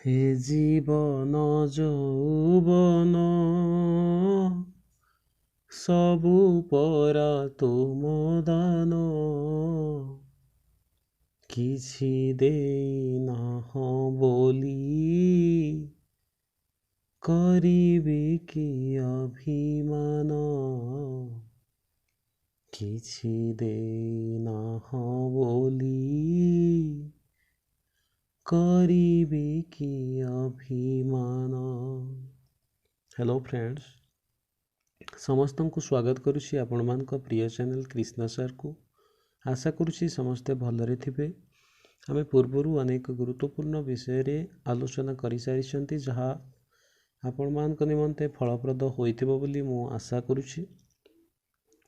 हे जीवन যৌবন सबु परा तुम दान किछि देई नाह बोली करिबी कि अभिमान किछि देई नाह बोली करिबी कि अभिमान। हेलो फ्रेंड्स, समस्त को स्वागत करुछि आपण मानक प्रिय चैनल कृष्णा सर को। आशा करुछि समस्ते भलरे थिबे। आमे पूर्वरु अनेक गुरुत्वपूर्ण विषय रे आलोचना करि सारिछंती जहा आपण मानक निमंते फलप्रद होइथिबो बोली मु आशा करुछि।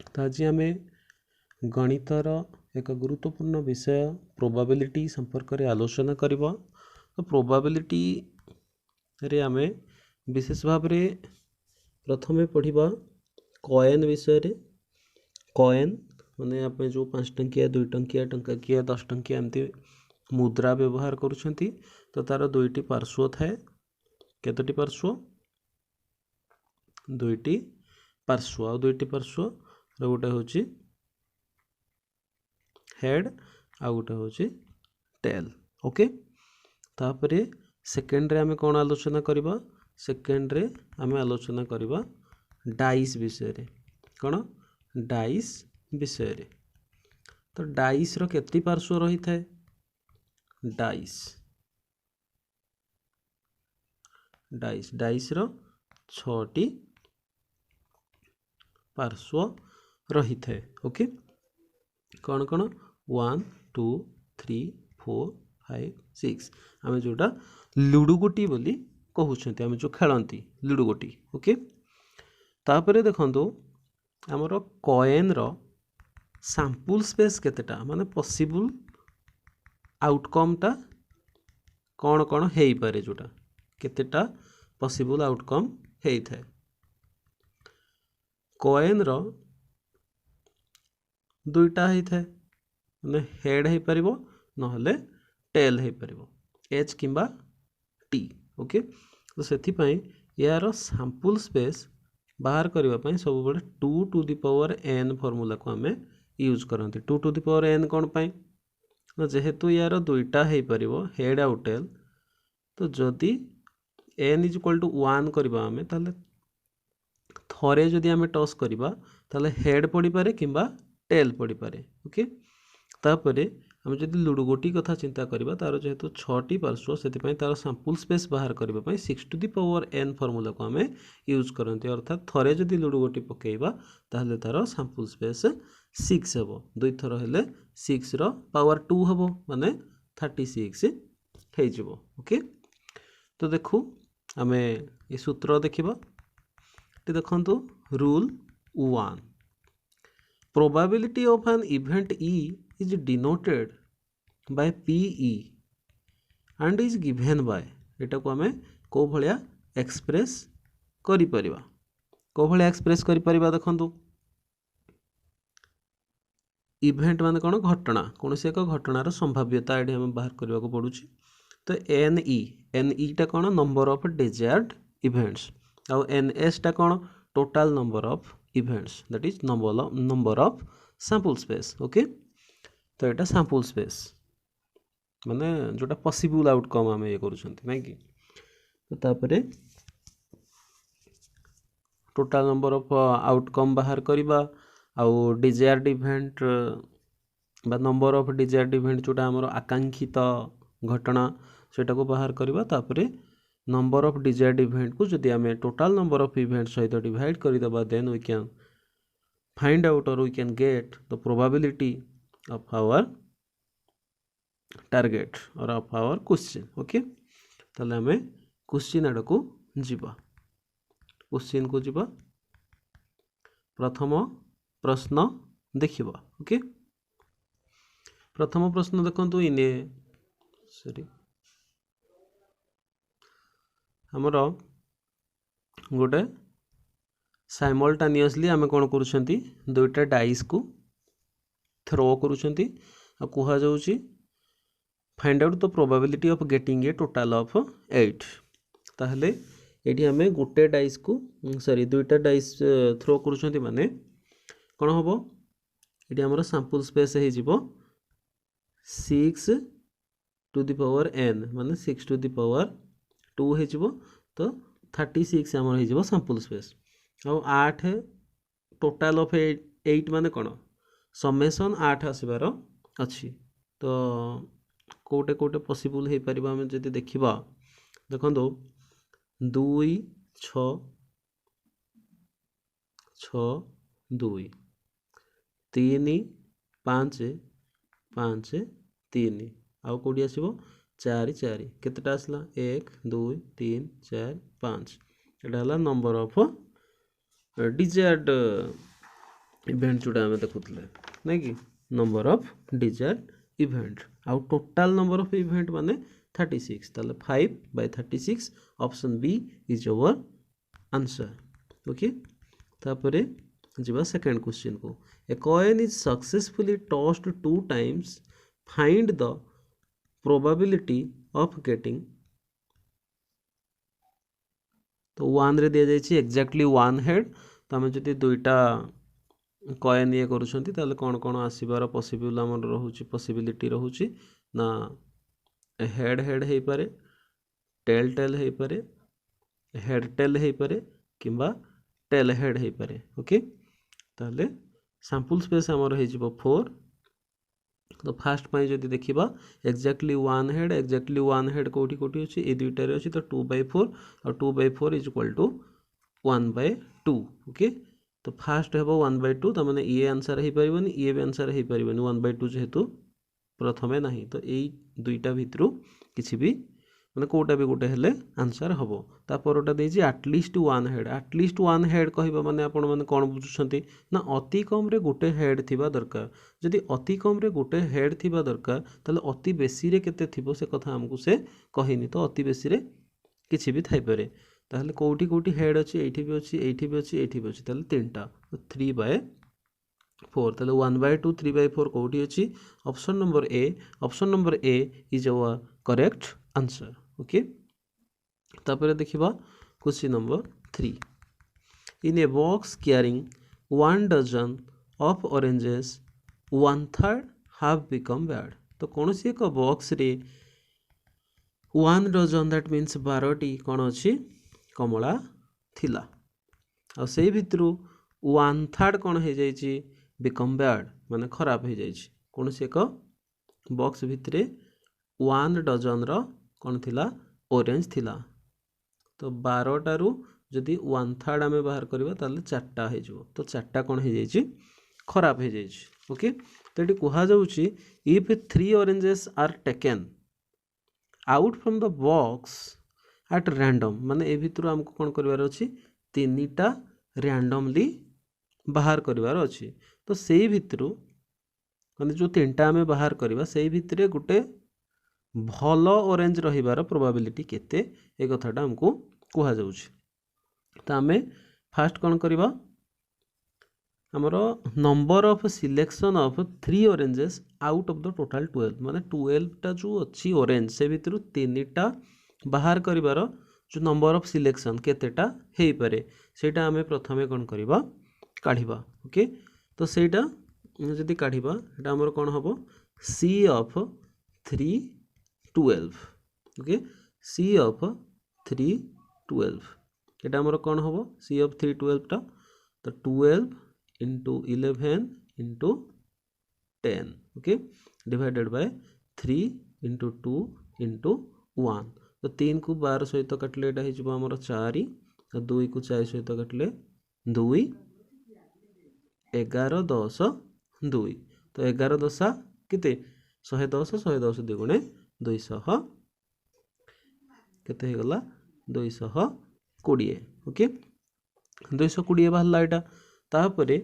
त आज आमे गणितर एक गुरुत्वपूर्ण विषय प्रोबेबिलिटी संपर्क रे आलोचना करिबो। तो प्रोबेबिलिटी रे आमे विशेष भाव रे प्रथमे पढ़िबा कॉइन विषय रे। कॉइन माने आप जो 5 टंकिया 2 टंकिया टंका किया 10 टंकिया एमती मुद्रा व्यवहार करुछंती। तो तार दुईटी पार्श्व थाए। केतोटी पार्श्व? दुईटी पार्श्व। आ दुईटी पार्श्व रो गोटे होची हेड आ गोटे होची टेल। ओके, तापरे सेकेंड रे आमे कोन आलोचना करिबा? सेकेंड रे आमे आलोचना करिबा डाइस विषय रे। कोन? डाइस विषय रे। तो डाइस रो केतटी पार्श्व रही थाए? डाइस रो 6टी पार्श्व रही थाए। ओके, कौन कौन? 1 2 3 4 5 6 आमे जोटा लुडु गोटी बोली कहउछंती, आमे जो खेलंती लुडु गोटी। ओके, तापरे देखंतु हमर कॉइन रो सैंपल स्पेस केतेटा, माने पॉसिबल आउटकम टा कौन कौन हेई पारे, जोटा केतेटा पॉसिबल आउटकम हेई थाए। कॉइन रो दुईटा हेई थाए, माने हेड हेई परिबो नहले टेल हेई परिबो, एच किंबा टी। ओके, तो सेथि पई यार सैंपल स्पेस बाहर करबा पई सब बडे 2 to the power n formula को हमें यूज करंती। 2 टू द पावर n कोन पई? तो जेहेतु यार दुईटा हेई परिबो हेड आउ टेल, तो जदि n इज इक्वल टू 1 करबा हमें, ताले थरे जदि हमें टॉस करबा ताले हेड पड़ी पारे किंबा टेल पड़ी पारे। ओके, तापरे हम जदि लुडु गोटी कथा चिंता करबा, तार जेहेतु 6टी पार्श्व सेति पई तार सैंपल स्पेस बाहर करबा पई 6 to the power n formula को हमें यूज करंती। अर्थात थरे जदि लुडु गोटी पकेइबा ताहले तार सैंपल स्पेस 6 हेबो। दुई थर हेले 6 रो पावर 2 हेबो, माने 36 हे जिवो। ओके, तो देखु हमें ये सूत्र देखिबा। टी देखंतु rule 1, probability of an event E is denoted by PE and is given by, एटा को हमें को भलिया एक्सप्रेस करि परिबा। को भलिया एक्सप्रेस करि परिबा? देखंतु इवेंट माने कोन? घटना, कोनसे एक घटनार संभाव्यता एडी हम बाहर करबा को पडुची। तो NE टा कोन? Number of desired events. और NS टा कोन? Total number of events, that is number of sample space. Okay, तो एटा सैंपल स्पेस माने जोटा पॉसिबल आउटकम हम ये करूछंती नै कि। तो तापरे टोटल नंबर ऑफ आउटकम बाहर करिबा, आउ डिजायर्ड इवेंट बा नंबर ऑफ डिजायर्ड इवेंट जोटा हमर आकांक्षित घटना सेटा को बाहर करिबा। तापरे नंबर ऑफ डिजायर्ड इवेंट को जदि हमें टोटल नंबर ऑफ इवेंट सहित डिवाइड करि दबा, then we can find out और we can get the probability of our target or of our question. Okay, ताले हमें क्वेश्चन आड़ को जीवा। क्वेश्चन को जीवा, प्रथम प्रश्न देखिबा। ओके, प्रथम प्रश्न देखंतु इन हमर गोटे साइमल्टेनियसली आमे कोन करूछंती, दुईटा डाइस को थ्रो करूछंती। आ कुहा जाउची find out the probability of getting a total of 8 ताहले एठी हमें गोटे डाइस को सॉरी दुईटा डाइस थ्रो करूछंती माने कोन होबो एठी हमर सैंपल स्पेस हे जिवो 6 टू द पावर n माने 6 टू द पावर 2 हे जिवो तो 36 हमर हे जिवो सैंपल स्पेस आ 8 टोटाल ऑफ 8 माने कोन समेसन 8 आसीबार अछि तो कोटे कोटे पॉसिबल हे परिबा हम जदि देखिबा देखंदो 2 6 6 2 3 5 5 3 आउ कोडी आसीबो 4 4 केतेटा आसला 1 2 3 4 5 एटा हला नंबर ऑफ डिजायर्ड इवेंट जोड़ा हमें देखुतले नै कि नंबर ऑफ डिजायर्ड इवेंट आउ टोटाल नंबर ऑफ इवेंट माने 36 ताले 5 by 36 option B is our answer okay तापरे जिबा सेकंड क्वेश्चन को a coin is successfully tossed 2 times find the probability of getting तो 1 रे दिया जायछि एक्जेक्टली 1 हेड तो हमें जदि दुईटा कॉइन ये करूछंती ताले कोन कोन आसीबार पॉसिबल हमर रहउछि पॉसिबिलिटी रहउछि ना हेड हेड हे पारे टेल टेल हे पारे हेड टेल हे पारे किंबा टेल हेड हे पारे ओके ताले सैंपल स्पेस हमर हे जिवो 4 तो फास्ट पई जदि देखिबा एक्जेक्टली 1 हेड कोठी कोठी अछि ए दुईटा रे अछि तो 2/4 और 2/4 इज इक्वल टू 1/2 ओके तो फास्ट हेबो 1/2 तो माने ये आंसर हे परिबनी ये भी आंसर हे परिबनी 1/2 जेहेतु प्रथमे नाही तो एई दुईटा भितरु किछि भी माने कोटा भी गोटे हेले आंसर हबो ता परटा देछि एटलीस्ट 1 हेड कहबा माने आपण माने कोन बुझुछंती ना अति कम रे गोटे हेड थिबा दरकार जदि अति कम रे गोटे हेड थिबा दरकार ताले अति बेसी रे केते थिबो से कथा हमकु से कहिनी तो अति बेसी रे किछि भी थाई पारे ताहले कोठी कोठी हेड अछि एठी भी अछि एठी भी अछि एठी भी अछि ताहले तीनटा 3/4 ताहले 1/2 3/4 कोठी अछि option number A is our correct answer okay तापर देखिबा question number 3 in a box carrying 1 dozen of oranges 1/3 have become bad तो कौन सी एक बॉक्स रे 1 डजन दैट मीन्स 12टी कौन अछि कमला थिला आ से भितरु 1/3 कौन हो जाइछि बिकम बैड माने खराब हो जाइछि कौन सी एक बॉक्स भितरे 1 डजन रो कौन थिला ऑरेंज थिला तो 12 रु जदि 1/3 आमे बाहर करबा ताले 4टा हे जो तो 4टा कौन हो जाइछि खराब हो जाइछि ओके तो एटी कहा जाउछि if 3 oranges are taken out from the box at random माने ए भितरु हमको कौन करबार अछि तीनटा रैंडमली बाहर करबार अछि तो सेही भितरु माने जो तीनटा हमें बाहर करबा सेही भितरे गुटे भलो ऑरेंज रहिबार प्रोबेबिलिटी केते ए कथाटा हमको कहा जाउछि तो हमें फास्ट कौन करबा हमरो number of selection of 3 oranges out of the total 12 माने 12 टा जो अछि ऑरेंज से भितरु तीनटा बाहर करिवार जो नंबर ऑफ सिलेक्शन केतेटा हेई पारे सेटा हमें प्रथमे कोन करिबा काढिबा ओके तो सेटा जदि काढिबा एटा हमर कोन हबो c of 3 12 okay c of 3 12 एटा हमर कोन हबो c ऑफ 3 12 टा तो 12 into 11 into 10 okay divided by 3 into 2 into 1 तो 3 को 12 सहित काटले एटा हे जिवो हमर 4 और 2 को 4 सहित काटले 2 11 10 2 तो 11 10 केते 110 दुगुणे 200 केते हे गला 220 ओके 220 बाहरला एटा तापरे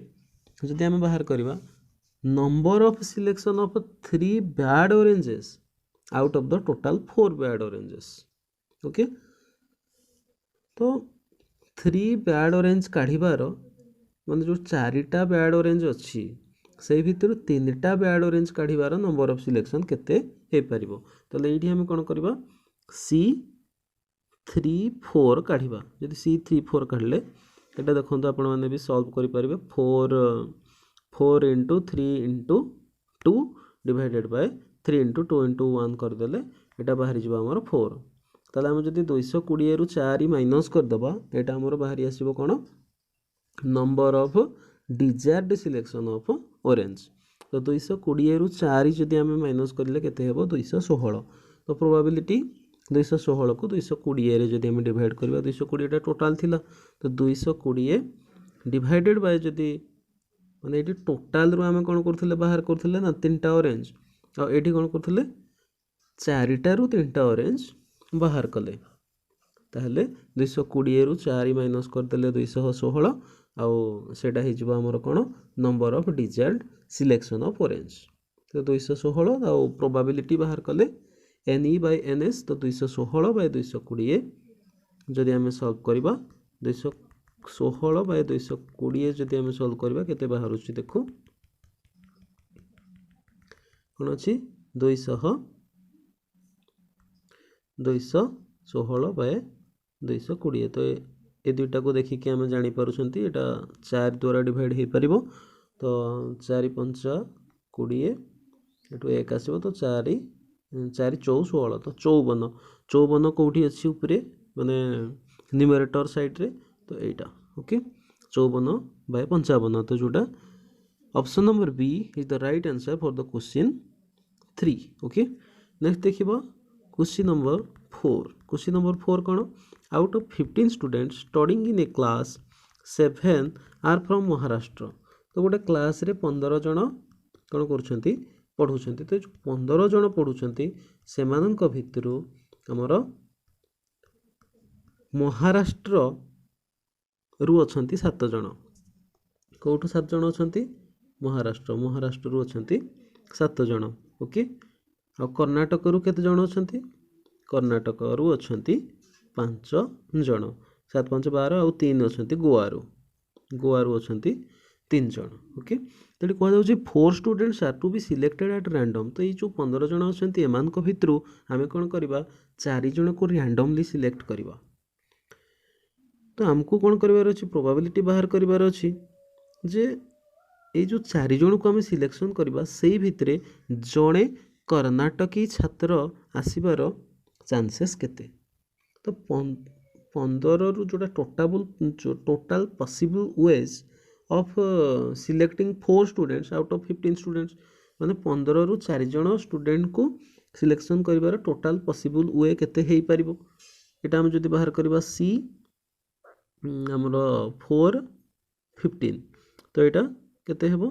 जदि हमें बाहर करबा number of selection of 3 bad oranges out of the total 4 bad oranges okay तो 3 बैड ऑरेंज काढिबार माने जो 4टा बैड ऑरेंज अछि से भितर 3टा बैड ऑरेंज काढिबार नंबर ऑफ सिलेक्शन केते हो पारिबो। ताले एठी हम कोन करबा C34 काढिबा। जदि C34 काढले एटा देखंतु आपण माने भी सॉल्व करि परिबे। 4 into 3 into 2 divided by 3 into 2 into 1 कर देले एटा बाहरी जिबा हमर 4। ताले हम जदि 220 रु 4 माइनस कर दबा एटा हमर बाहरी आसीबो कोन number of desired selection of orange. तो 220 रु 4 जदि हम माइनस करले केते हेबो 216। तो प्रोबेबिलिटी 216 को 220 रे जदि हम डिवाइड करबा 220 टा टोटल थिला तो 220 डिवाइडेड बाय जदि माने एटी टोटल रु हम कोन करथिले बाहर करथिले ना 3टा ऑरेंज आ एटी कोन करथिले 4टा रु 3टा ऑरेंज बाहर कले ताहले 220 रु 4 माइनस कर देले 216 आउ सेटा हि जिबा हमर कोन number of desired selection of orange. तो 216 आउ प्रोबेबिलिटी बाहर कले NE by NS तो 216 by 220 जदि हम सॉल्व करबा 216 by 220 जदि हम सॉल्व करबा केते बाहर अछि देखो कोन अछि 216 by 220। तो ए दुईटा को देखि के हम जानि पारुछंती एटा 4 द्वारा डिवाइड हे परिबो। तो 4 5 20 एटु 1 आसीबो तो 4 4 4 16 तो 54 कोठी अछि ऊपरे माने न्यूमरेटर साइड रे तो एटा ओके 54 by 55। तो जोटा option number B is the right answer for the question 3। Okay next देखिबा क्वेश्चन नंबर 4। क्वेश्चन नंबर 4 कोन out of 15 students studying in a class 7 are from Maharashtra. तो गोटे क्लास रे 15 जन कोन करछंती पढुछंती। तो 15 जन पढुछंती सेमानन को भितरु हमर महाराष्ट्र रु अछंती 7 जन। कोठु 7 जन अछंती महाराष्ट्र रु अछंती 7 जन। ओके आ कर्नाटक रु केते जन अछंती कर्नाटक रु अछंती 5 जन 7 5 12 आ 3 अछंती गोवा रु अछंती 3 जन। ओके तो कह जाउची 4 students are to be selected at random. तो ये जो 15 जन अछंती एमान को भितरु हमें कोन करबा 4 जन को रैंडमली सिलेक्ट करबा। तो हमको कोन करबार अछि प्रोबेबिलिटी बाहर करबार अछि जे ए जो 4 जन को हमें सिलेक्शन करबा सेही भितरे जणे कर्नाटकी छात्र आसीबार चांसेस केते। तो 15 रु जोटा total possible ways of selecting 4 students out of 15 students माने 15 रु 4 जन स्टूडेंट को सिलेक्शन करिवार टोटल पॉसिबल वे केते हेई परिबो। एटा हम जदि बाहर करबा सी हमरो 4 15 तो एटा केते हेबो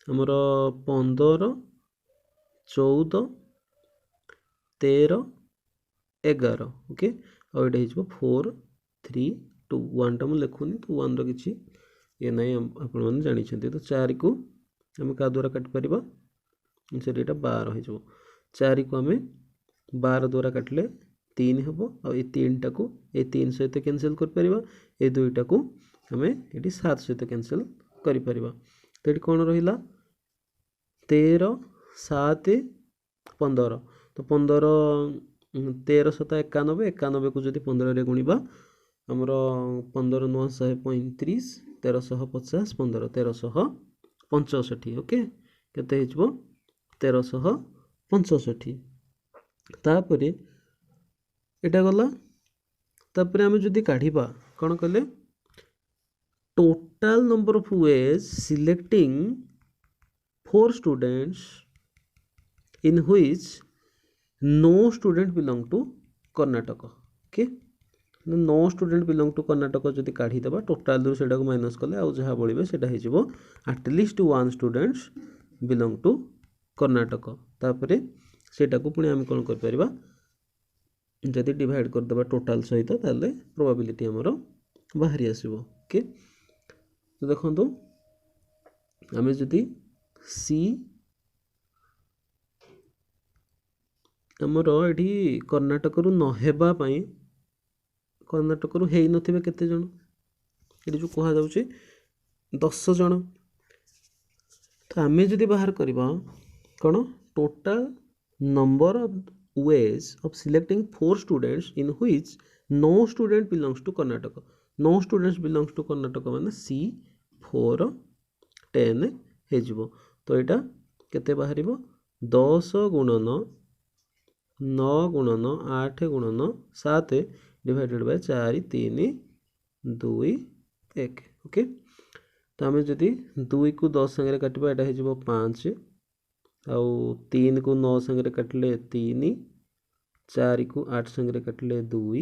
हमरो 15 14 13 11 ओके और एटा हिजबो 4 3 2 1 टा हम लिखुनी तो 1 रो किछि ये नहीं आपण माने जानि छथि। तो 4 को हम का द्वारा काट परिबा से एटा 12 हिजबो 4 को हम 12 द्वारा काटले 3 हेबो और ए 3 टा को ए 3 सहित कैंसिल कर परिबा ए 2 टा को हमें एटी 7 सहित कैंसिल करि परिबा। तो एटी कोन रहिला 13 7 15 तो 15 13 7 91 91 को जदि 15 रे गुणिबा हमरो 15 9 135 1350 15 1365 ओके केते हिजबो 1365। तापरे एटा गला तापरे हम जदि काढिबा कोन कले total number of ways selecting 4 students in which no student belong to Karnataka. Okay no student belong to Karnataka जदि काढ़ी देबा टोटल रु सेटा को माइनस कले आ जहा बळिबे सेटा हि जिवो at least 1 students belong to Karnataka. तापरे सेटा को पुणी हम कोन कर परिबा जदि डिवाइड कर देबा टोटल सहित ताले प्रोबेबिलिटी हमरो बाहरी आसीबो। ओके तो देखंतु हमें जदि सी हमरो एठी कर्नाटक रु न हेबा पई कर्नाटक रु हेई नथिबे केते जण एठी जो कहा जाउची 10 जण। तो हमें जदि बाहर करबा कोन total number of ways of selecting 4 students in which no student belongs to Karnataka. No students belongs to Karnataka माने C 4 10 ହେଇଯିବ। ତ ଏଇଟା କେତେ ବାହାରିବ 10 ଗୁଣନ 9 ଗୁଣନ 8 ଗୁଣନ 7 ଡିଭାଇଡେଡ୍ ବାଇ 4 3 2 1 ଓକେ। ତ ଆମେ ଯଦି 2 କୁ 10 ସାଙ୍ଗରେ କାଟିବା ଏଇଟା ହେଇଯିବ 5 ଆଉ 3 को 9 ସାଙ୍ଗରେ କାଟିଲେ 3 4 को 8 ସାଙ୍ଗରେ କାଟିଲେ 2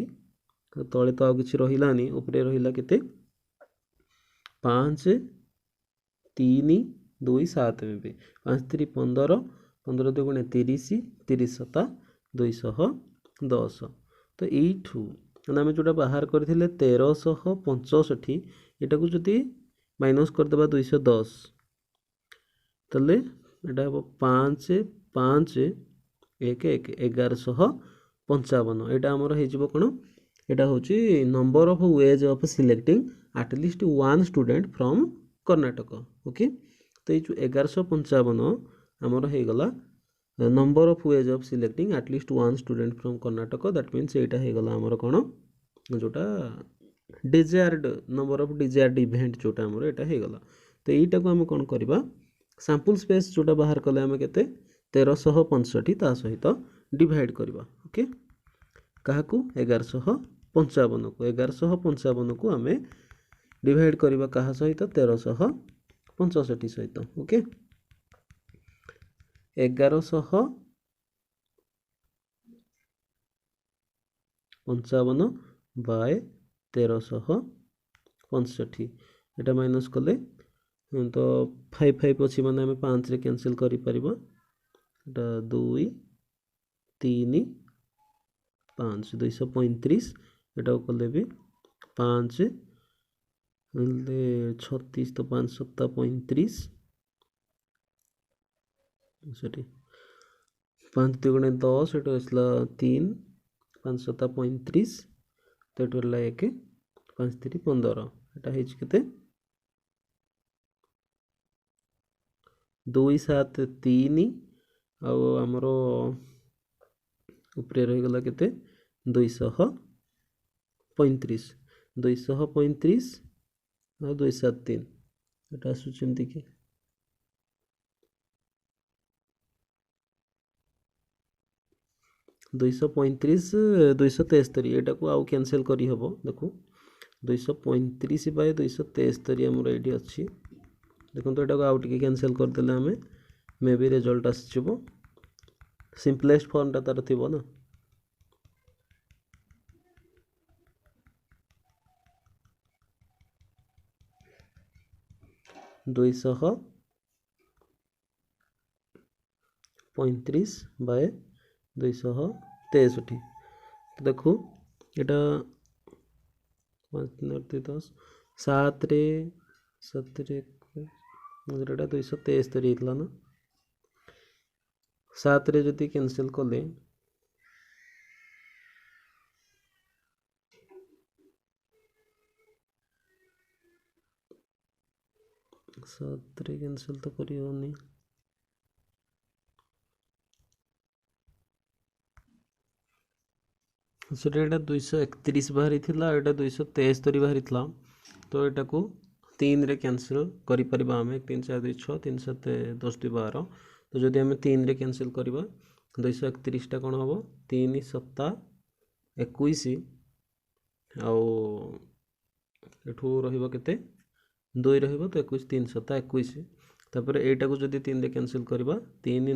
ତଳେ ତ ଆଉ କିଛି ରହିଲାନି ଉପରେ ରହିଲା କେତେ 5 3 2 7 ଏବେ 5 3 15 15 2 ଗୁणे 30 30 7 210 ତ ଏଇଠୁ ଆମେ ଯୋଉଟା ବାହାର କରିଥିଲେ 1365 ଏଟାକୁ ଯଦି ମାଇନସ୍ କରିଦେବା 210 ତାହେଲେ ଏଟା ହେବ 5 5 1 1 1155 ଏଟା ଆମର ହେଇଯିବ କ'ଣ ଏଟା ହେଉଛି number of ways of selecting at least one student from Karnataka okay. ତ ଏଇ ଯେଉଁ 1155 ଆମର ହେଇଗଲା number of ways of selecting at least one student from Karnataka that means ଏଇଟା ହେଇଗଲା ଆମର କ'ଣ ଯେଉଁଟା desired number of desired event ଯେଉଁଟା ଆମର ଏଇଟା ହେଇଗଲା। ତ ଏଇଟାକୁ ଆମେ କ'ଣ କରିବା ସାମ୍ପଲ୍ ସ୍ପେସ୍ ଯେଉଁଟା ବାହାର କଲେ ଆମେ କେତେ 1365 ତା ସହିତ ଡିଭାଇଡ୍ କରିବା ଓକେ କାହାକୁ 1155 କୁ ଆମେ ଡିଭାଇଡ୍ କରିବା କାହା ସହିତ 1365 ସହିତ ଓକେ 1155 ବାय 1365 ଏଟା ମାଇନସ୍ କଲେ ତ 5 5 ଅଛି ମାନେ ଆମେ 5 ରେ कैंसिल करि परिबा एटा 2 3 5 235 एटा कले भी 5 36 तो 5 7 35 सॉरी 5 दुगुणे 10 एटा असला 3 5 7 35 तो एटा हला 1 5 3 15 एटा हेच केते 2 7 3 ଆଉ ଆମର ଉପରେ ରହିଗଲା କେତେ 235 ଆଉ 273 ଏଟା ଆସୁଛି ଏମିତି କି 235 273 ଏଟାକୁ ଆଉ କ୍ୟାନସେଲ କରି ହେବ ଦେଖୁ 235 ବାଇ 273 ଆମର ଏଇଠି ଅଛି देखो तो यहाँ आउट कैंसल करदे आम मे भी रिजल्ट आसो सिंपलेस्ट फॉर्मटा तार थी ना 235 बाय 263 तो देखो यहाँ 10 7 273 होता ना 7 रे जदि कैंसिल कले 7 रे कैंसिल तो करी होनी सेटा 231 बाहरी थिला एटा 273 बाहरी थिला तो एटा को 3 रे कैंसिल करि परिबा हमें 3 4 2 6 3 7 10 2 12 तो जदि हमें 3 रे कैंसिल करबा 231 टा कोन हबो 3 7 21 आउ एठू रहिबो केते 2 रहिबो तो 21 3 7 21 तापर एटा को जदि 3 रे कैंसिल करबा 3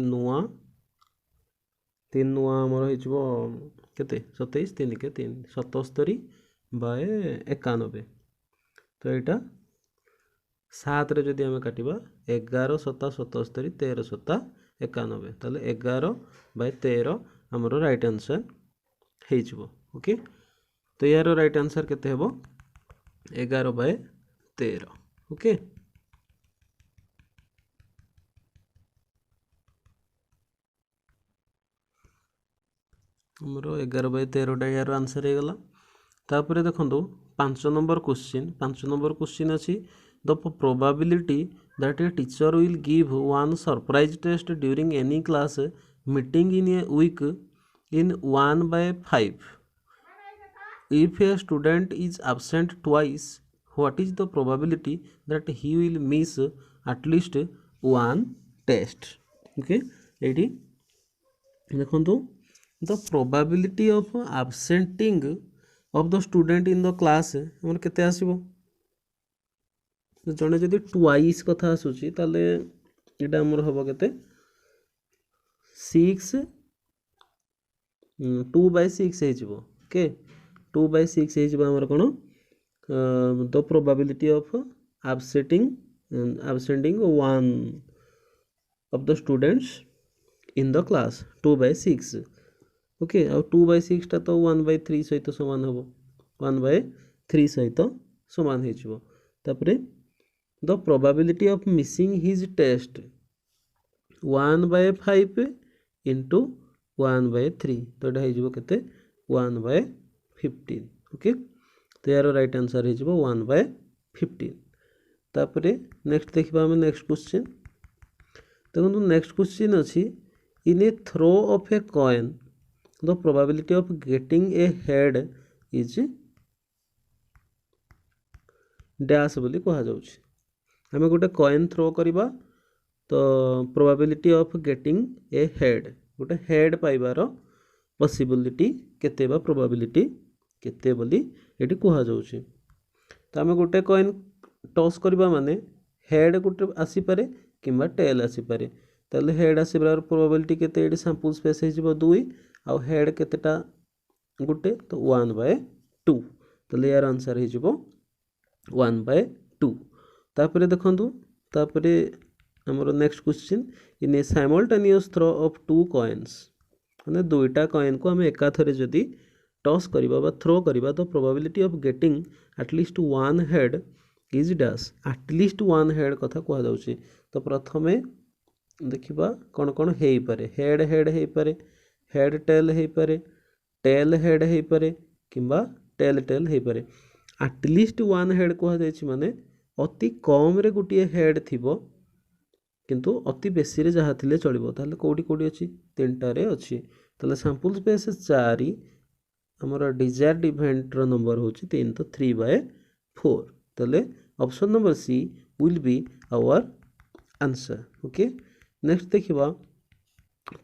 नुआ हमर हिजबो केते 27 3 के 3 77 बाय 91 तो एटा 7 रे जदि हमें काटिबा 11 7 77 13 7 91 ताले 11 बाय 13 हमरो राइट आंसर हे जिवो ओके तो यार राइट आंसर केते हेबो 11 बाय 13 ओके हमरो 11 बाय 13 टा यार आंसर हे गला तापर देखंतु 5 नंबर क्वेश्चन अछि the probability that a teacher will give one surprise test during any class meeting in a week in 1/5. If a student is absent twice, what is the probability that he will miss at least one test? Okay, एठी देखंतु the probability of absenting of the student in the class हमर केते आसीबो जने जदि twice कथा आसुची ताले एटा हमर हबो केते 6 2/6 हे जिवो ओके 2/6 हे जिवो हमर कोन the probability of absenting one of the students in the class 2/6 okay आ 2/6 टा तो 1/3 सहित समान हबो 1/3 सहित समान हे जिवो तापरे the probability of missing his test 1/5 into 1/3 तो एटा हे जिवो केते 1/15 ओके तो यार राइट आंसर हे जिवो 1/15 तापरे नेक्स्ट देखिबा हम नेक्स्ट क्वेश्चन देखो नेक्स्ट क्वेश्चन अछि in a throw of a coin the probability of getting a head is dash बोली कहा जाउछि हमें गोटे कॉइन थ्रो करिबा तो probability of getting A head गोटे हेड पाइबार पॉसिबिलिटी केते बा प्रोबेबिलिटी केते बोली एटी कहा जाउछि तो हमें गोटे कॉइन टॉस करिबा माने हेड गोटे आसी पारे किंबा टेल आसी पारे ताले हेड आसीबार प्रोबेबिलिटी केते एटी सैंपल स्पेस हे जिवो 2 आ हेड केतेटा गोटे तो 1/2 ताले यार आंसर हे जिवो 1/2 तापरे देखंतु तापरे हमरो next question in a simultaneous throw of two coins माने दुईटा कॉइन को हम एका थरे जदी टॉस करिबा बा थ्रो करिबा तो probability of getting at least one head is dash at least one head कथा कहा जाउछि तो प्रथमे देखिबा कोन कोन हेई पारे हेड हेड हेई पारे हेड टेल हेई पारे टेल हेड हेई पारे किंबा टेल टेल हेई पारे एटलीस्ट वन हेड कहा जायछि माने अति कम रे गुटिए हेड थिबो किंतु अति बेसी रे जहा थिले चलिबो ताले कोडी कोडी अछि तीनटा रे अछि ताले सैंपल स्पेस 4 हमर डिजायर्ड इवेंट रो नंबर होछि 3 तो 3/4 ताले option number C will be our answer okay next देखिबा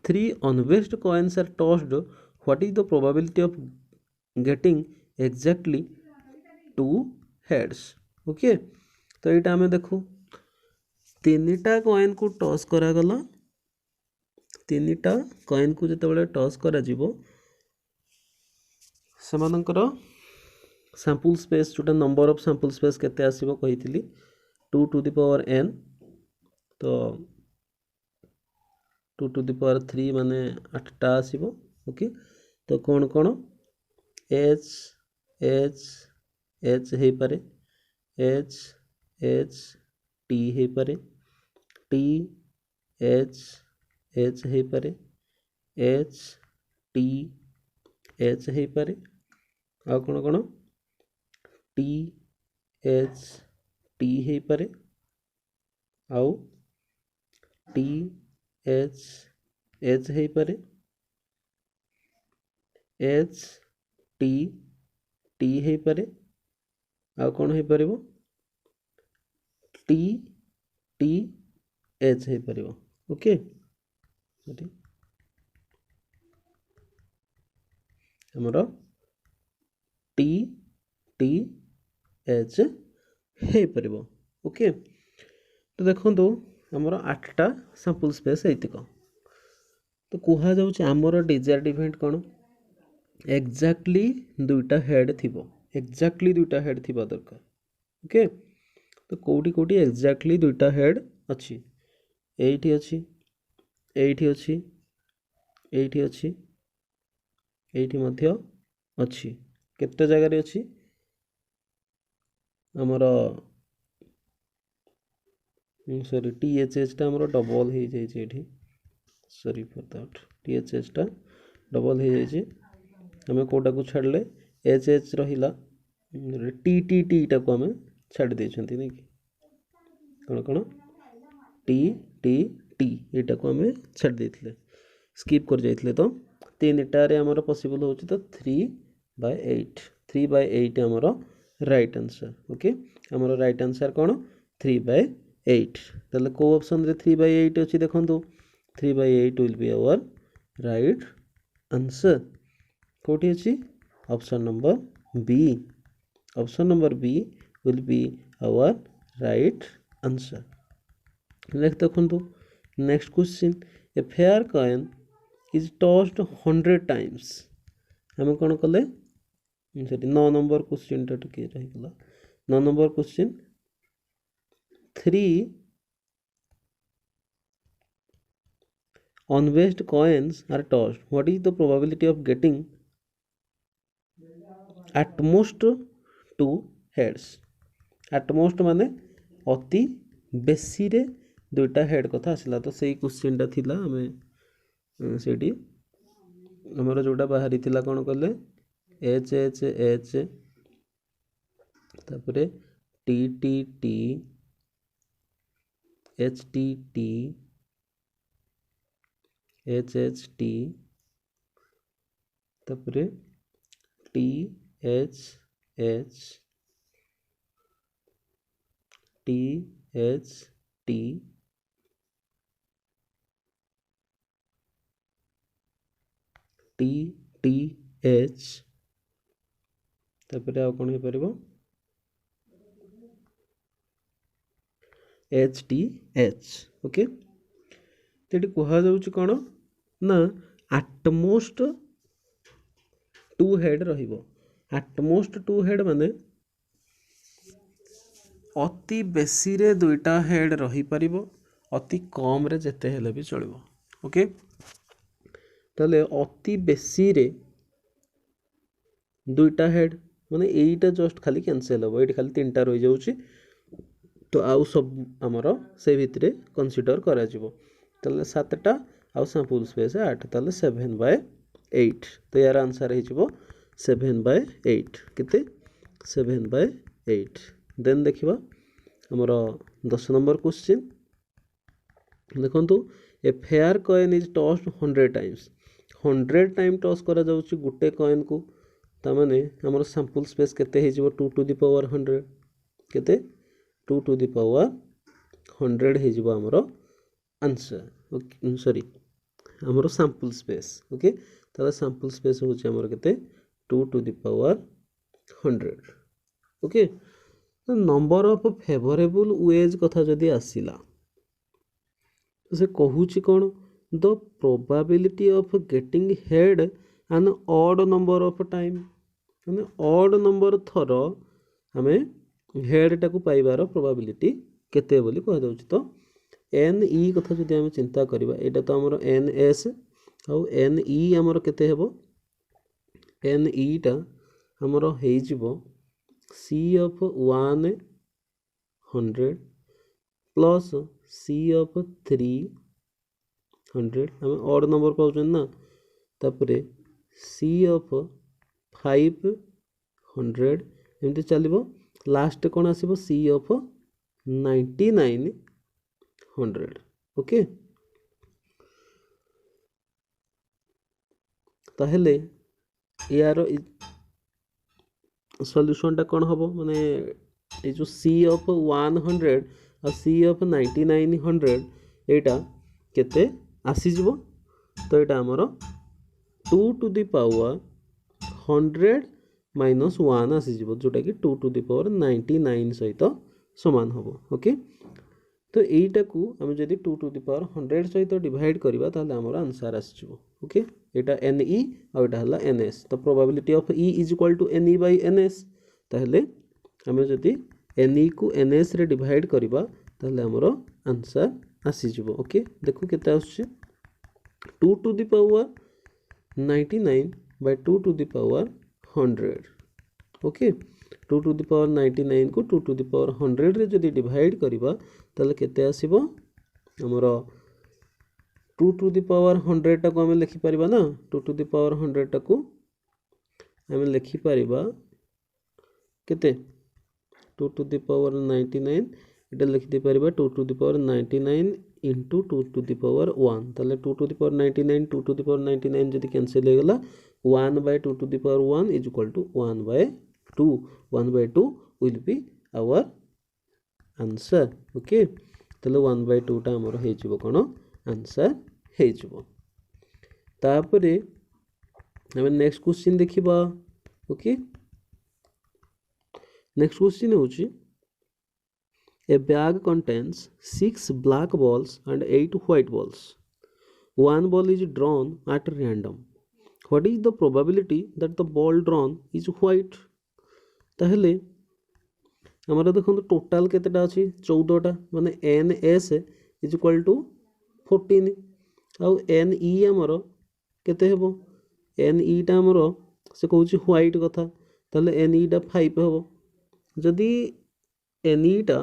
3 unbiased coins are tossed what is the probability of getting exactly 2 heads okay तो यहाँ आम देखू 3टा कॉइन को टॉस करा गला 3टा कॉइन को जिते टॉस करा जिवो सेमानकर सैंपल स्पेस जोटा नंबर ऑफ सैंपल स्पेस केते आसीबो कहितली 2 to the power n तो 2 to the power 3 माने 8टा आसीबो ओके तो कोन कोन h h h हे पारे h h t हे पारे t h h हे पारे h t h हे पारे आ कोन कोन t h t हे पारे आउ t h h हे पारे h t t हे पारे आ कोन हे पारिबो टी टी एच हे परिबो ओके हमरो टी टी एच हे परिबो ओके तो देखंतु हमरो 8टा सैंपल स्पेस हेतिक तो कुहा जाउछ हमरो डिजायर्ड इवेंट कोन एग्जैक्टली दुईटा हेड थिबो एग्जैक्टली दुईटा हेड थिबा दरकार ओके तो कोटी कोटी एग्जैक्टली दुईटा हेड अच्छी एठी अच्छी एठी अच्छी एठी अच्छी एठी मध्य अच्छी केते जगह रे अच्छी हमर सॉरी टीएचएच टा हमर डबल हे जाय छै एठी सॉरी फॉर दैट टीएचएच टा डबल हे जाय छै हमें कोटा को छाडले एचएच रहिला टीटीटी टा को हमें छाड़ दे छंती नै कि कोन कोन टी टी टी एटा को हमें छाड़ देथिले स्किप कर जाइए तो 3टारे आमर पॉसिबल हो तो 3/8 3/8 आमर राइट आंसर ओके आमर राइट आंसर कौन 3/8 ताले को ऑप्शन रे 3/8 अच्छी देखो 3/8 will be our right answer कोठी अच्छी option number B option number B will be our right answer next देखो next question a fair coin is tossed 100 times आम कौन कले 9 नंबर क्वेश्चन टा टिके रहीगला 9 number question 3 unvested coins are tossed what is the probability of getting at most 2 heads at most माने अति बेसी रे दुईटा हेड कथा आसला तो सेही क्वेश्चन टा थिला हमें सेठी हमर जोटा बाहरी थिला कोन कले एच एच एच तापरे T T T H T T H H T तापरे T H H T H T T T H तापरे आ कोन हे परबो एच टी एच ओके तेटी कहा जाउची कोन ना एटमोस्ट 2 हेड रहिबो एटमोस्ट 2 हेड माने अति बेसी रे दुईटा हेड रही परिबो अति कम रे जेते हेले भी चलिबो ओके ताले अति बेसी रे दुईटा हेड माने एईटा जस्ट खाली कैंसिल हो एटी खाली 3टा रही जाउची तो आउ सब हमर से भितरे कंसीडर करा जिवो ताले 7टा आउ सैंपल स्पेस 8 ताले 7/8 तो यार आंसर हे जिवो 7/8 केते 7/8 देन देखिबा हमर 10 नंबर क्वेश्चन देखंतु ए fair coin is tossed 100 times 100 time toss करा जाउची गुटे कॉइन को ता माने हमर सैंपल स्पेस केते हे जिवो 2 टू द पावर 100 केते 2 टू द पावर 100 हे जिवो हमर आंसर ओके सॉरी हमर सैंपल स्पेस ओके ताला सैंपल स्पेस होची हमर केते 2 to the power 100 okay number of favourable ways कथा जदि आसिला तो से कहूची कोन the probability of getting head an odd number of time माने ऑड नंबर थर हमें हेड टाकू पाइबार प्रोबेबिलिटी केते बोली कह दउची तो एन ई कथा जदि हम चिंता करबा एटा तो हमर एन एस आउ एन ई हमर केते हेबो एन ई टा हमर हेइ जिवो सी ऑफ 100 प्लस सी ऑफ 300 हम ऑड नंबर पाउछन ना तापरे सी ऑफ 500 एमती चलिबो लास्ट कोन आसीबो सी ऑफ 9900 ओके ताहेले यार सॉल्यूशन टा कोन हबो माने ए जो सी ऑफ 100 और सी ऑफ 9900 एटा केते आसी जिवो तो एटा हमरो 2 टू द पावर 100 माइनस 1 आसी जिवो जोटा कि 2 टू द पावर 99 सहित समान हबो ओके तो एटा को हम जदी 2 टू द पावर 100 सहित डिवाइड करबा ताले हमरो आंसर आसी जिवो ओके एटा एन ई और एटा हला एन एस तो probability of E is equal to N E by N S ताहले हम जदी एन ई को एन एस रे डिवाइड करबा ताहले हमरो आंसर आसी जिवो ओके देखो केते आछे 2 to the power 99 by 2 to the power 100 okay 2 to the power 99 को 2 टू द पावर 100 रे जदी डिवाइड करबा ताले केते आसीबो हमरो 2 टू द पावर 100 टा को हम लिखि परिबा ना 2 टू द पावर 100 टा को हम लिखि परिबा केते 2 टू द पावर 99 एटा लिखि दे परिबा 2 to the power 99 into 2 to the power 1 ताले 2 to the power 99 2 to the power 99 जदि कैंसिल हो गला 1 by 2 to the power 1 is equal to 1 by 2 1 by 2 will be our answer okay ताले 1 by 2 टा हमर हे जिवो कोन आंसर हे जिवो तापरे हम नेक्स्ट क्वेश्चन देखिबा ओके नेक्स्ट क्वेश्चन होची a bag contains 6 black balls and 8 white balls one ball is drawn at random what is the probability that the ball drawn is white ताहले हमारा देखो टोटाल केतेटा अछि 14 टा माने ns is equal to 14 आउ ne हमरो केते हेबो ne टा हमरो से कहूची व्हाइट कथा ताले ne टा 5 हेबो जदी ne टा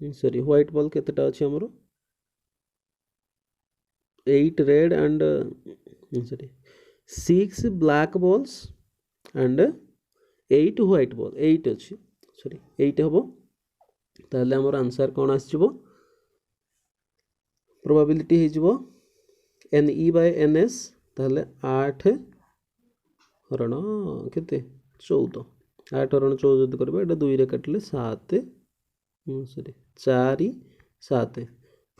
सॉरी व्हाइट बॉल केतेटा अछि हमरो 8 red and sorry 6 black balls and 8 white ball 8 अछि सॉरी 8 हबो ताले हमर आंसर कोन आसीबो प्रोबेबिलिटी हे जिवो ne by ns ताले 8 हरण केते 14 8 हरण 14 जदि करबा एटा 2 रे काटले 7 सॉरी 4 7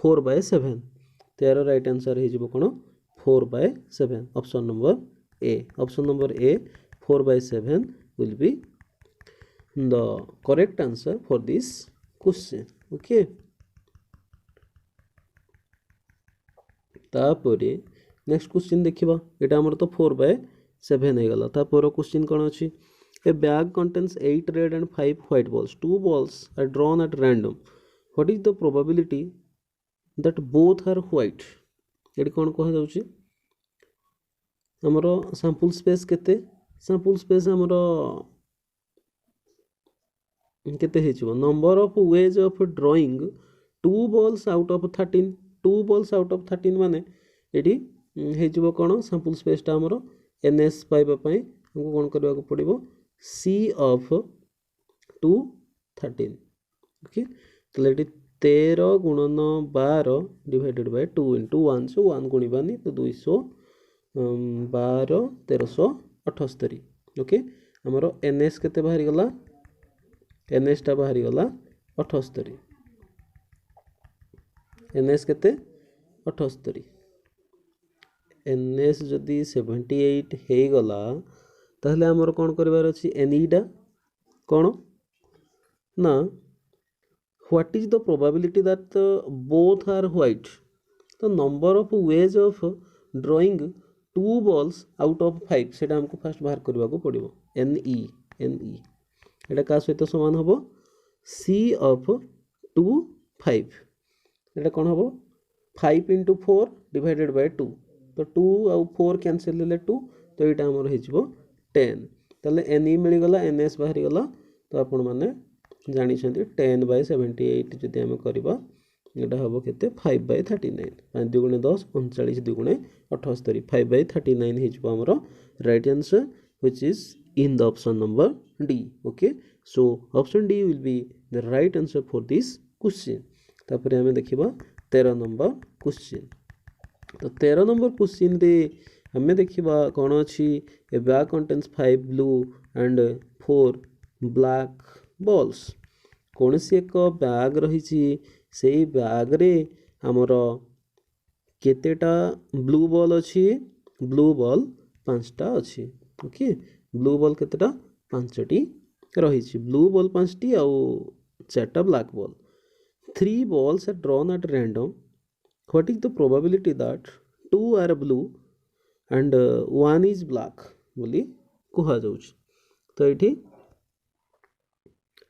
4 by 7 तेरो राइट आंसर हे जिवो कोन 4 by 7 option number A 4 by 7 will be the correct answer for this question okay तापरे नेक्स्ट क्वेश्चन देखिबा एटा हमर तो 4 by 7 हे गला तापर क्वेश्चन कोन अछि a bag contains 8 red and 5 white balls 2 balls are drawn at random what is the probability that both are white एडी कोन कह जाउची हमरो सैंपल स्पेस केते सैंपल स्पेस हमरो केते हेचिबो number of ways of drawing 2 balls out of 13 2 balls out of 13 माने एडी हेचिबो कोन सैंपल स्पेस ता हमरो ns पाइबा पई हमको कोन करबा को पड़िबो c of 2 13 ओके तो लेटी 13 गुणन 12 डिवाइडेड बाय 2 into 1 so 1 गुणिबानी तो 212 1378 ओके हमरो ns केते बाहरी गला ns टा बाहरी गला 78 ns केते 78 ns जदी 78 हे गला ताहले हमर कोन करबार अछि ne टा कोन ना what is the probability that both are white the number of ways of drawing 2 balls out of 5 सेटा हमको फर्स्ट बाहर करबा को पड़िबो ne एटा का सहित समान हबो c of 2 5 एटा कोन हबो 5 into 4 divided by 2 तो 2 और 4 कैंसिल ले 2 तो एटा हमर हेजिबो 10 तले ne मिली गला ns बाहरी गला तो आपण माने जानि छथि 10 by 78 जदि हम करबा एटा हबो केते 5 by 39 5 दुगुणे 10 39 दुगुणे 78 5 by 39 हेजिबो हमरो right answer which is in the option number D okay so option D will be the right answer for this question तापर हम देखिबा 13 नंबर क्वेश्चन तो 13 नंबर क्वेश्चन रे हमें देखिबा कोन अछि a bag contains 5 blue and 4 black balls कौन सी एक बैग रही से बैग रे हमर केतेटा ब्लू बॉल अछि ब्लू बॉल 5टा अछि ओके ब्लू बॉल केतेटा 5टी रही ब्लू बॉल 5टी आ 4टा black ball 3 balls are drawn at random what is the probability that 2 are blue and 1 is black बोली कहा जाउछ तो एठी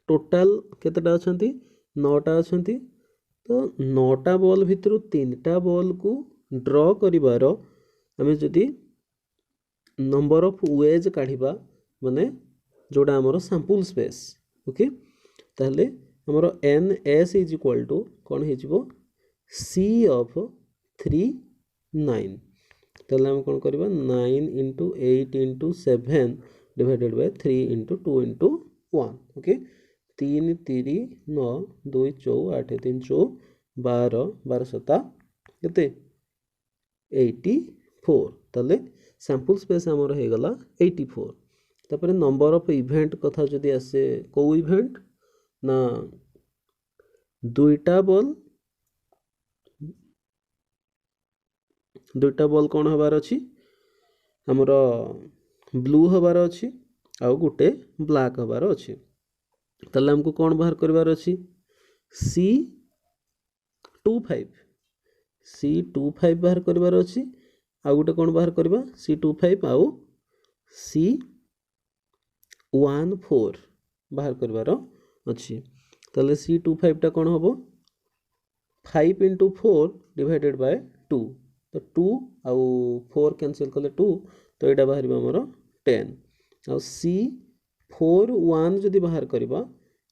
टोटल केतेटा अछंती 9टा अछंती तो 9टा बॉल भितर 3टा बॉल को ड्रॉ करिवार हमें जदी नंबर ऑफ वेज काढिबा माने जोडा हमरो सैंपल स्पेस ओके ताले हमरो ns इज इक्वल टू कोन हे जिवो c of 3 9 ताले हम कोन करबा 9 into 8 into 7 divided by 3 into 2 into 1 okay 3 3 9 2 4 8 3 4 12 12 7 केते 84 ताले सैंपल स्पेस आमर हो गला 84 तापर नंबर ऑफ इवेंट कथा जदि आसे को इवेंट ना दुईटा बॉल कौन हबार अच्छी हमर ब्लू हबार अच्छी आउ गोटे ब्लैक हबार अच्छी ताले हमको कौन बाहर करबार अच्छी C25 बाहर करबार अच्छी आउ गोटे कौन बाहर करबा C25 आउ C14 बाहर करबार अच्छी ताले C25 टा कौन हबो 5 into 4 divided by 2 तो 2 आउ 4 कैंसिल कले 2 तो यहाँ बाहर आमर 10 आउ C41 जदि बाहर करबा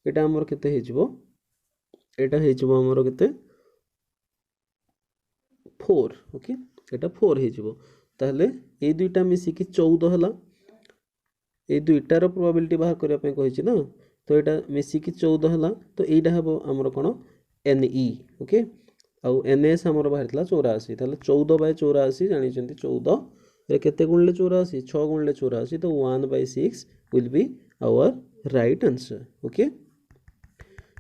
एटा आमर केते हेजिबो एटा हेजिबो आमर केते 4 ओके एटा 4 हेजिबो ताहले ए दुईटा मिसी कि 14 हला ए दुईटार प्रोबेबिलिटी बाहर करबा पय कहिछि ना तो एटा मिसी कि 14 हला तो एटा हबो आमर कोन NE ओके आउ NS हमर बाहर थला 84 ताले 14/84 जानि चंती 14 रे केते गुणले 84 6 गुणले 84 तो 1/6 will be our right answer okay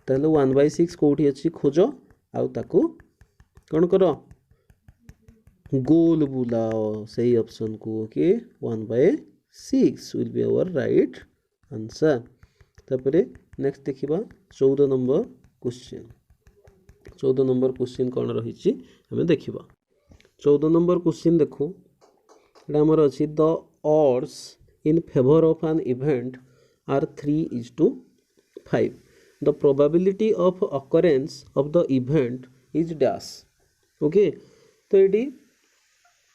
ताले 1/6 कोठी अछि खोज आउ ताकू कोन करो गोल बुलाओ सही ऑप्शन को okay 1/6 will be our right answer तापरे नेक्स्ट देखिबा 14 नंबर क्वेश्चन 14 नंबर क्वेश्चन कौन रही हमें देखा 14 नंबर क्वेश्चन देखो आमर अच्छी the odds in favour of an event are 3:5 the probability of occurrence of the event is dash okay तो ये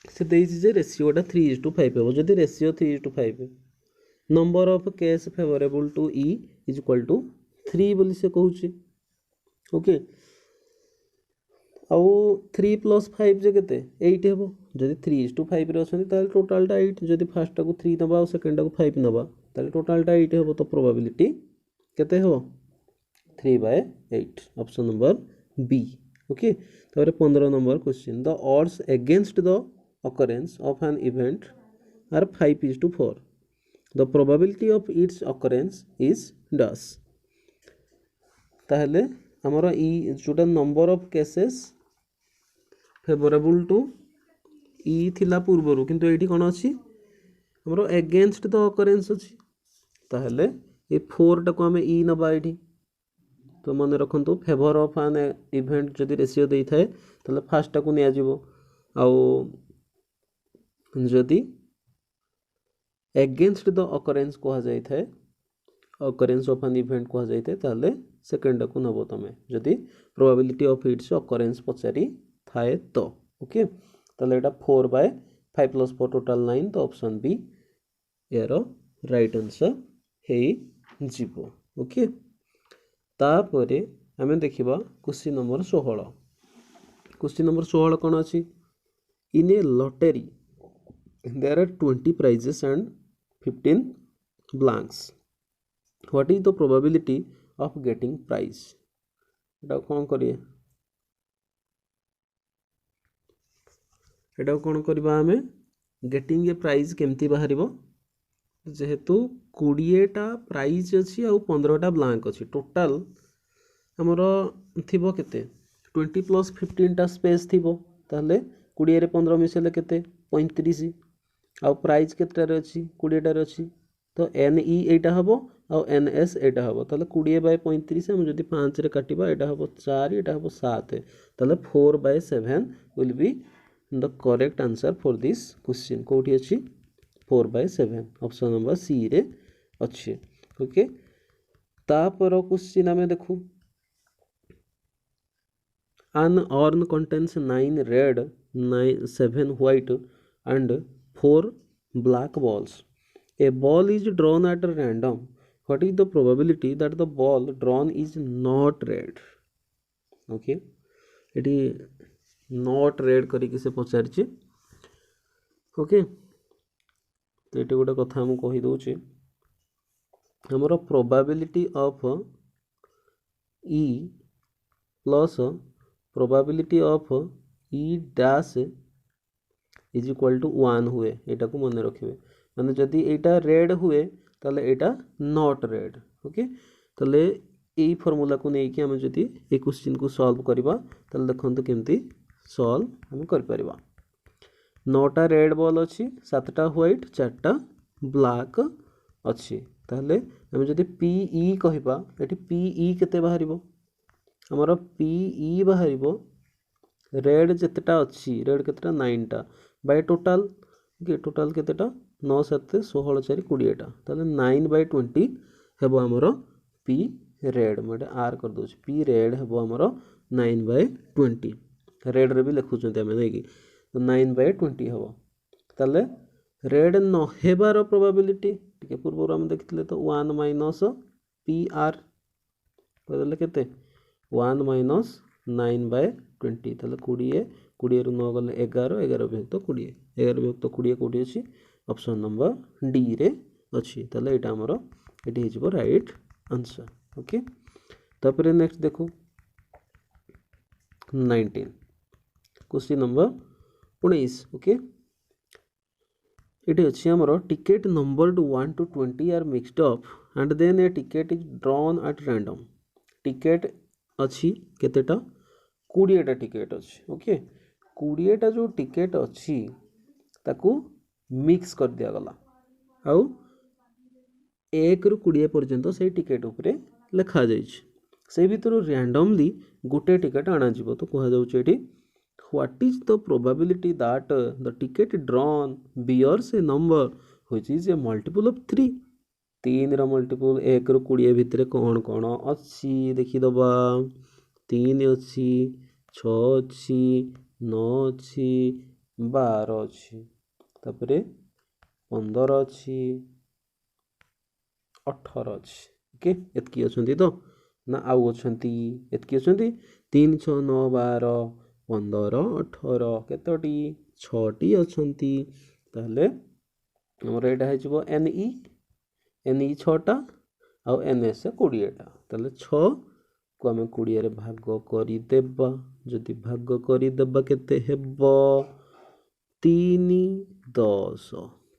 से रेसीोटा 3:5 हे जदि ratio 3:5 number of case favourable to E is equal to 3 बोली से कहूँ ओके आउ 3 + 5 जे केते 8 हेबो जदि 3:5 रे अछन ताले टोटलटा 8 जदि फर्स्ट को 3 नबा और सेकंड को 5 नबा ताले टोटलटा 8 हेबो तो प्रोबेबिलिटी केते हेबो 3/8 ऑप्शन नंबर बी ओके तारे 15 number question the odds against the occurrence of an event are 5:4 the probability of its occurrence is dash ताहले हमर ई जोटा number of cases favourable to ई थिला पूर्वरु किंतु एठी कोन अछि हमर अगेंस्ट द ऑकरेंस अछि ताहले ए 4 टा को हमें ई नबा एठी तो मन रखंतु फेवर ऑफ एन इवेंट जदि रेशियो देई थाए ताले फर्स्ट टा को निया जिवो आउ जदि अगेंस्ट द ऑकरेंस कहा जाय थाए ऑकरेंस ऑफ एन इवेंट कहा जाय थाए ताले सेकंड को नबो तमे जदि प्रोबेबिलिटी ऑफ इट्स ऑकरेंस पचारी थाए तो ओके ताले एटा 4/5 + 4 टोटल 9 तो ऑप्शन बी यार राइट आंसर हे जीवो ओके तापरे हमें देखिबा क्वेश्चन नंबर 16 क्वेश्चन नंबर 16 कोन अछि इन ए lottery there are 20 prizes and 15 blanks what is the probability of getting prize एटा कोन करिए एटा कोन करबा हमें गेटिंग ए प्राइज केमती बाहरिबो जेहेतु 20 टा प्राइज अछि आ 15 टा ब्लैंक अछि टोटल हमरो थिबो केते 20 + 15 टा स्पेस थिबो ताले 20 रे 15 मिसेले केते 35 आउ प्राइज केतटारे अछि 20 टारे अछि तो NE एटा हबो आउ NS एटा हबो ताले 20/35 हम जदि 5 रे काटिबा एटा हबो 4 एटा हबो 7 ताले 4/7 will be the correct answer for this question कोठी अछि 4/7 ऑप्शन नंबर सी रे अछि ओके तापर क्वेश्चन हमें देखू an urn contains 9 red 7 white and 4 black balls a ball is drawn at random what is the probability that the ball drawn is not red okay eighty not red करिक से पचारछि okay तो eighty गोटे कथा हम कहि दउछि हमर probability of E plus probability of E dash is equal to 1 हुए यहाँ को मन रखिए माने जदि यहाँ रेड हुए ताले यहाँ नॉट रेड ओके ताले यही फॉर्मूला को लेकिन आम जदि ये क्वेश्चन को सॉल्व करवा ताले देखंतु केमती सॉल्व हम कर परिबा 9टा रेड बॉल अच्छी 7टा व्हाइट 4टा ब्लैक अच्छी ताले हम जदि पीई कहबा एठी पीई केते बाहरिबो हमर पीई बाहरिबो रेड जितेटा अच्छी रेड केतेटा 9टा बाय टोटाल टोटाल केतेटा 9 7 16 4 20टा ताले 9/20 हेबो हमर पी रेड मुझे आर कर दूँ पी रेड हेबो हमर 9/20 रेड रे भी लिखुचंती हमें नहीं कि तो 9/20 हेबो ताले रेड न हेबार प्रोबेबिलिटी टिके पूर्व हम देखिले तो 1 माइनस पी आर कहले केते 1 माइनस 9/20 ताले 20 20 रु 9 गले 11 11 विभक्त 20 11 विभक्त 20 कोठी अछि ऑप्शन नंबर डी रे अछि ताले एटा हमर एटी हिजबो राइट आंसर ओके तापर नेक्स्ट देखो 19 क्वेश्चन नंबर 19 ओके इट अच्छी आमर ticket number 1 to 20 are mixed up and then a ticket is drawn at random ticket अच्छी केतेटा 20टा टिकेट अच्छी ओके 20टा जो टिकेट अच्छी ताकू मिक्स कर दिया गला आउ 1 रु 20 पर्यंत से टिकेट उपरे लिखा जाइछ से भीतर रैंडमली गोटे टिकेट आना जीवो तो कहा जाउछ एठी what is the probability that the ticket drawn bears a number which is a multiple of 3 3 रा मल्टीपल 1 रु 20 भितरे कोन कोन अछि देखि दबा 3 अछि 6 अछि 9 अछि 12 अछि तापरे 15 अछि 18 अछि ओके एतकी अछंती तो ना आउ अछंती एतकी अछंती 3 6 9 12 15 18 केतोटी 6टी अछंती ताहले हमर एटा है जबो एनई 6टा आ एनएस 20टा ताहले 6 को हम 20 रे भाग करि देबा जदि भाग करि देबा केते हेबो 3 10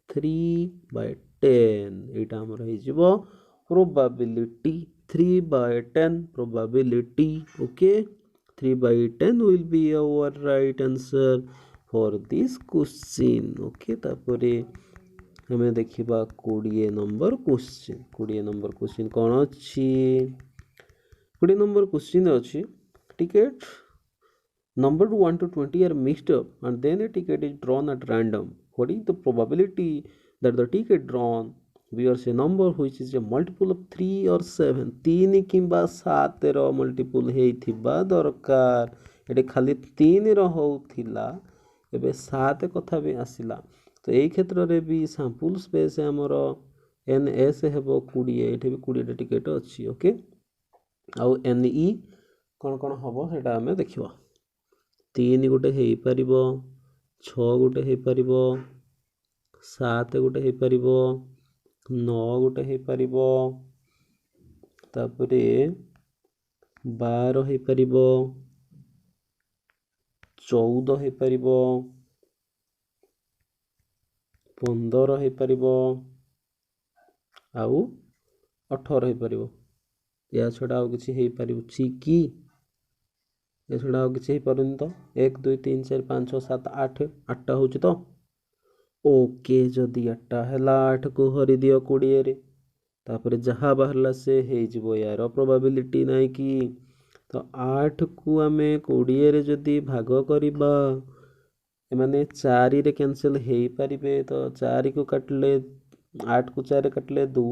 3/10 एटा हमर है जबो probability 3/10 probability okay 3/10 will be our right answer for this question okay तापरे हमें देखिबा 20 नंबर क्वेश्चन कोन अछि 20 नंबर क्वेश्चन अछि ticket number 1 to 20 are mixed up and then a ticket is drawn at random what is the probability that the ticket drawn bears a number which is a multiple of 3 or 7 3 किंबा 7 रो multiple हेइथिबा दरकार एटे खाली 3 रो होउथिला एबे 7 कथा भी आसिला तो एई क्षेत्र रे भी सैंपल स्पेस हमर एनएस हेबो 20 एठे भी 20 टा टिकेट अछि ओके आउ एनई कोन कोन हबो सेटा हमें देखिबा 3 गोटे हे परिबो 6 गोटे हे परिबो 7 गोटे हे परिबो 9 गोटे हे परिबो तापरे 12 हे परिबो 14 हे परिबो 15 हे परिबो आउ 18 हे परिबो या छडा आउ किछि हे परिबो छि की ये छडा आउ किछि हे परुन तो 1 2 3 4 5 6 7 8 8टा होछि तो ओके जदि 8टा हैला 8 को हरि दियो 20 रे तापरे जहा बाहरला से हे जिवो यार प्रोबेबिलिटी नै कि तो 8 को हमें 20 रे जदि भाग करिबा ए माने 4 रे कैंसिल हे परिबे तो 4 को काटले 8 को 4 काटले 2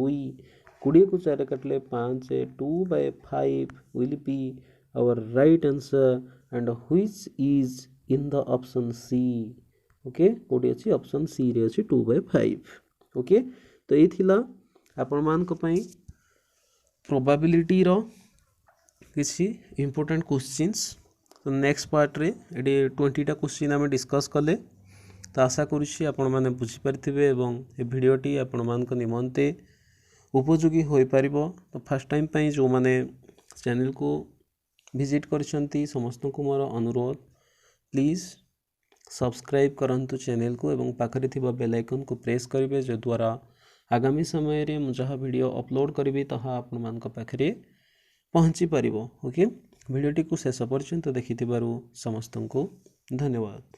20 को 4 काटले 5 2/5 will be our right answer and which is in the option C okay कोडी अछि ऑप्शन सी रे अछि 2/5 ओके तो ए थिला आपण मान को पई प्रोबेबिलिटी रो किछि इंपोर्टेंट क्वेश्चंस तो नेक्स्ट पार्ट रे एडी 20 टा क्वेश्चन हम डिस्कस करले तो आशा करूछि आपण माने बुझि परथिबे एवं ए वीडियोटी आपण मान को निमंते उपयोगी होई परिबो तो फर्स्ट टाइम पई जो माने चैनल को विजिट करछंती समस्त को मोर अनुरोध प्लीज सब्सक्राइब करंतु चैनल को एवं पाखरे थिबा बेल आइकन को प्रेस करिवे जो द्वारा आगामी समय रे मु जहा वीडियो अपलोड करिवे तहा आपन मान पाखरे पहुंची पारिबो। ओके वीडियोटी को शेष पर्यंत देखिथिबारु समस्त को धन्यवाद।